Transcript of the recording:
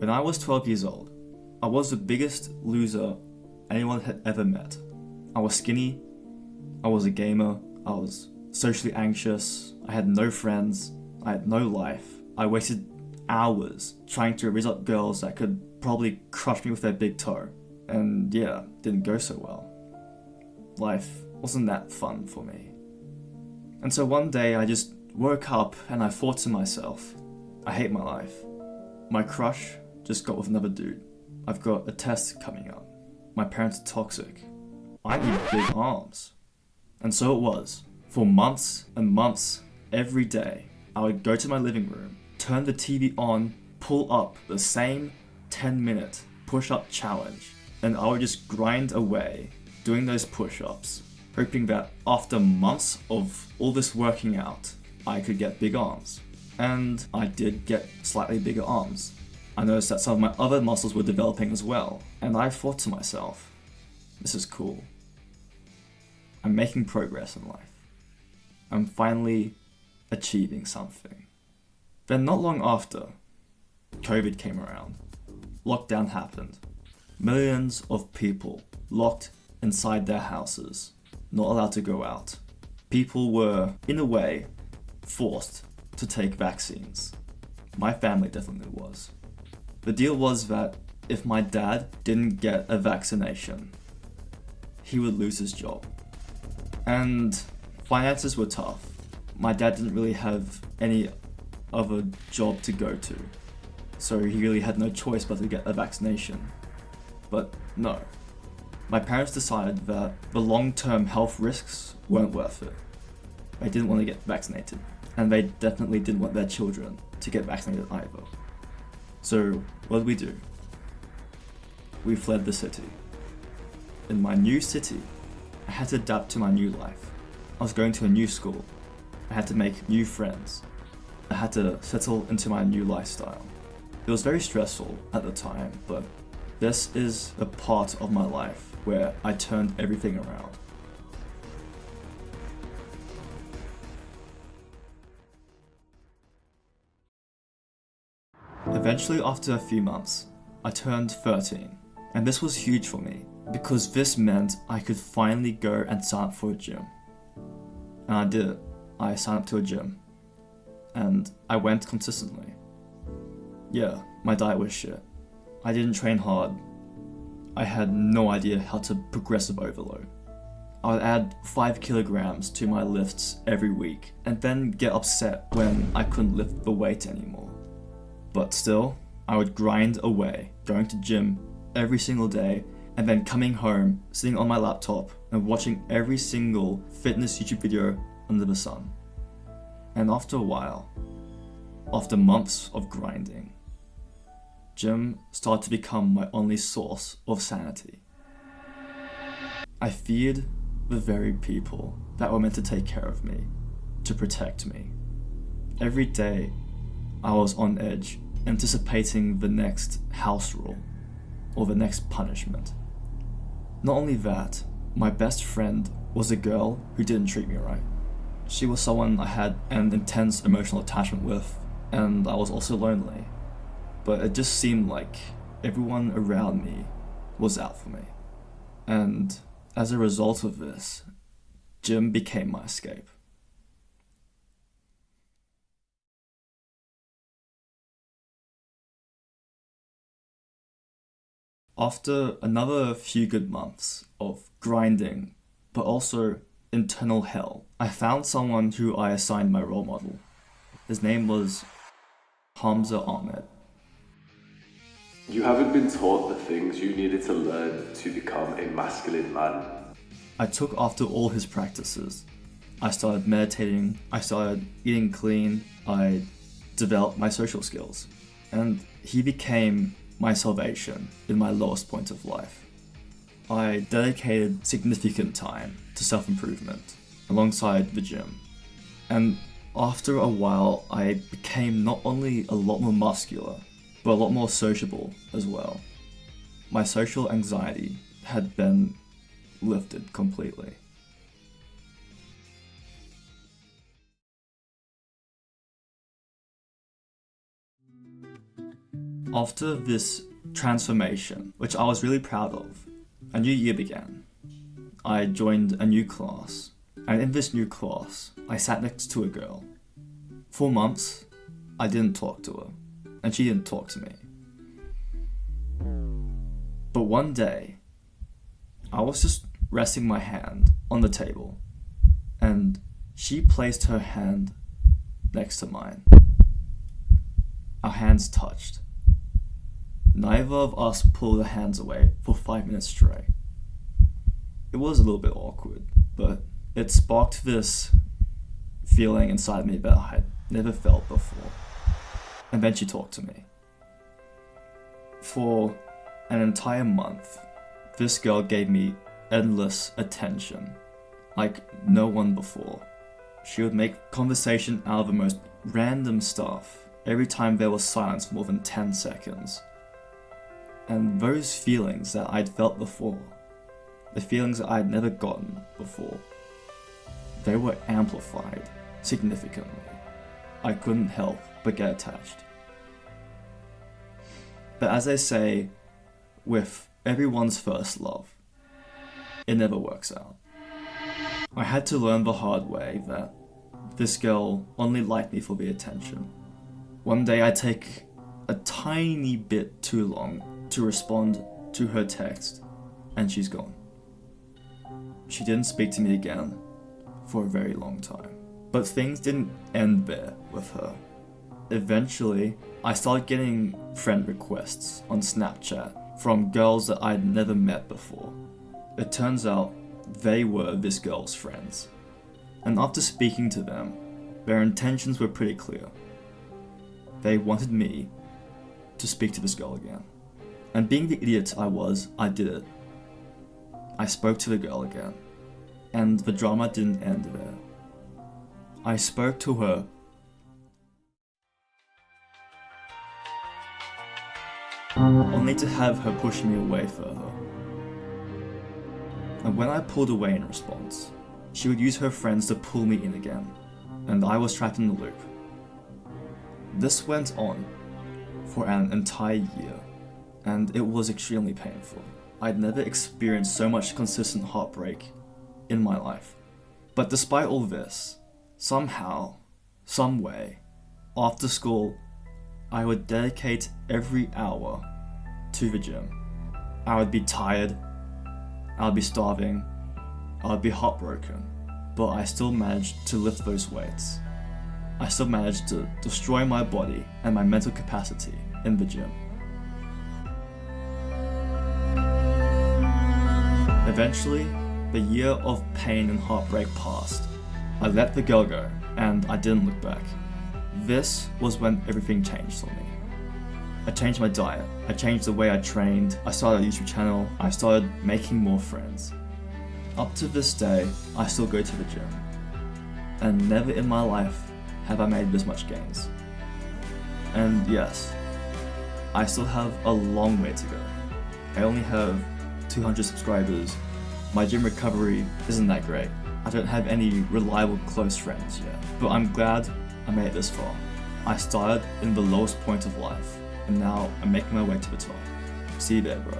When I was 12 years old, I was the biggest loser anyone had ever met. I was skinny, I was a gamer, I was socially anxious, I had no friends, I had no life. I wasted hours trying to raise up girls that could probably crush me with their big toe. And yeah, didn't go so well. Life wasn't that fun for me. And so one day I just woke up and I thought to myself, I hate my life. My crush just got with another dude. I've got a test coming up. My parents are toxic. I need big arms. And so it was. For months and months, every day, I would go to my living room, turn the TV on, pull up the same 10-minute push-up challenge, and I would just grind away doing those push-ups, hoping that after months of all this working out, I could get big arms. And I did get slightly bigger arms. I noticed that some of my other muscles were developing as well, and I thought to myself, this is cool. I'm making progress in life. I'm finally achieving something. Then not long after, COVID came around. Lockdown happened. Millions of people locked inside their houses, not allowed to go out. People were, in a way, forced to take vaccines. My family definitely was. The deal was that if my dad didn't get a vaccination, he would lose his job. And finances were tough. My dad didn't really have any other job to go to, so he really had no choice but to get a vaccination. But no. My parents decided that the long-term health risks weren't worth it. They didn't want to get vaccinated, and they definitely didn't want their children to get vaccinated either. So what did we do? We fled the city. In my new city, I had to adapt to my new life. I was going to a new school. I had to make new friends. I had to settle into my new lifestyle. It was very stressful at the time, but this is a part of my life where I turned everything around. Eventually, after a few months, I turned 13, and this was huge for me because this meant I could finally go and sign up for a gym. And I did it. I signed up to a gym, and I went consistently. Yeah, my diet was shit. I didn't train hard. I had no idea how to progressive overload. I would add 5 kilograms to my lifts every week, and then get upset when I couldn't lift the weight anymore. But still, I would grind away, going to gym every single day, and then coming home, sitting on my laptop, and watching every single fitness YouTube video under the sun. And after a while, after months of grinding, gym started to become my only source of sanity. I feared the very people that were meant to take care of me, to protect me. Every day, I was on edge, anticipating the next house rule or the next punishment. Not only that, my best friend was a girl who didn't treat me right. She was someone I had an intense emotional attachment with, and I was also lonely. But it just seemed like everyone around me was out for me. And as a result of this, gym became my escape. After another few good months of grinding, but also internal hell, I found someone who I assigned my role model. His name was Hamza Ahmed. You haven't been taught the things you needed to learn to become a masculine man. I took after all his practices. I started meditating, I started eating clean, I developed my social skills, and he became my salvation in my lowest point of life. I dedicated significant time to self-improvement alongside the gym, and after a while I became not only a lot more muscular, but a lot more sociable as well. My social anxiety had been lifted completely. After this transformation, which I was really proud of, a new year began. I joined a new class, and in this new class, I sat next to a girl. For months, I didn't talk to her, and she didn't talk to me. But one day, I was just resting my hand on the table, and she placed her hand next to mine. Our hands touched. Neither of us pulled our hands away for 5 minutes straight. It was a little bit awkward, but it sparked this feeling inside me that I had never felt before. And then she talked to me. For an entire month, this girl gave me endless attention, like no one before. She would make conversation out of the most random stuff every time there was silence for more than 10 seconds. And those feelings that I'd felt before, the feelings that I'd never gotten before, they were amplified significantly. I couldn't help but get attached. But as they say, with everyone's first love, it never works out. I had to learn the hard way that this girl only liked me for the attention. One day I take a tiny bit too long to respond to her text, and she's gone. She didn't speak to me again for a very long time. But things didn't end there with her. Eventually, I started getting friend requests on Snapchat from girls that I'd never met before. It turns out they were this girl's friends. And after speaking to them, their intentions were pretty clear. They wanted me to speak to this girl again. And being the idiot I was, I did it. I spoke to the girl again. And the drama didn't end there. I spoke to her only to have her push me away further. And when I pulled away in response, she would use her friends to pull me in again, and I was trapped in the loop. This went on for an entire year, and it was extremely painful. I'd never experienced so much consistent heartbreak in my life. But despite all this, somehow, some way, after school, I would dedicate every hour to the gym. I would be tired, I would be starving, I would be heartbroken, but I still managed to lift those weights. I still managed to destroy my body and my mental capacity in the gym. Eventually, the year of pain and heartbreak passed. I let the girl go, and I didn't look back. This was when everything changed for me. I changed my diet, I changed the way I trained, I started a YouTube channel, I started making more friends. Up to this day, I still go to the gym. And never in my life have I made this much gains. And yes, I still have a long way to go. I only have 200 subscribers, my gym recovery isn't that great, I don't have any reliable close friends yet, but I'm glad I made it this far. I started in the lowest point of life, and now I'm making my way to the top. See you there, bro.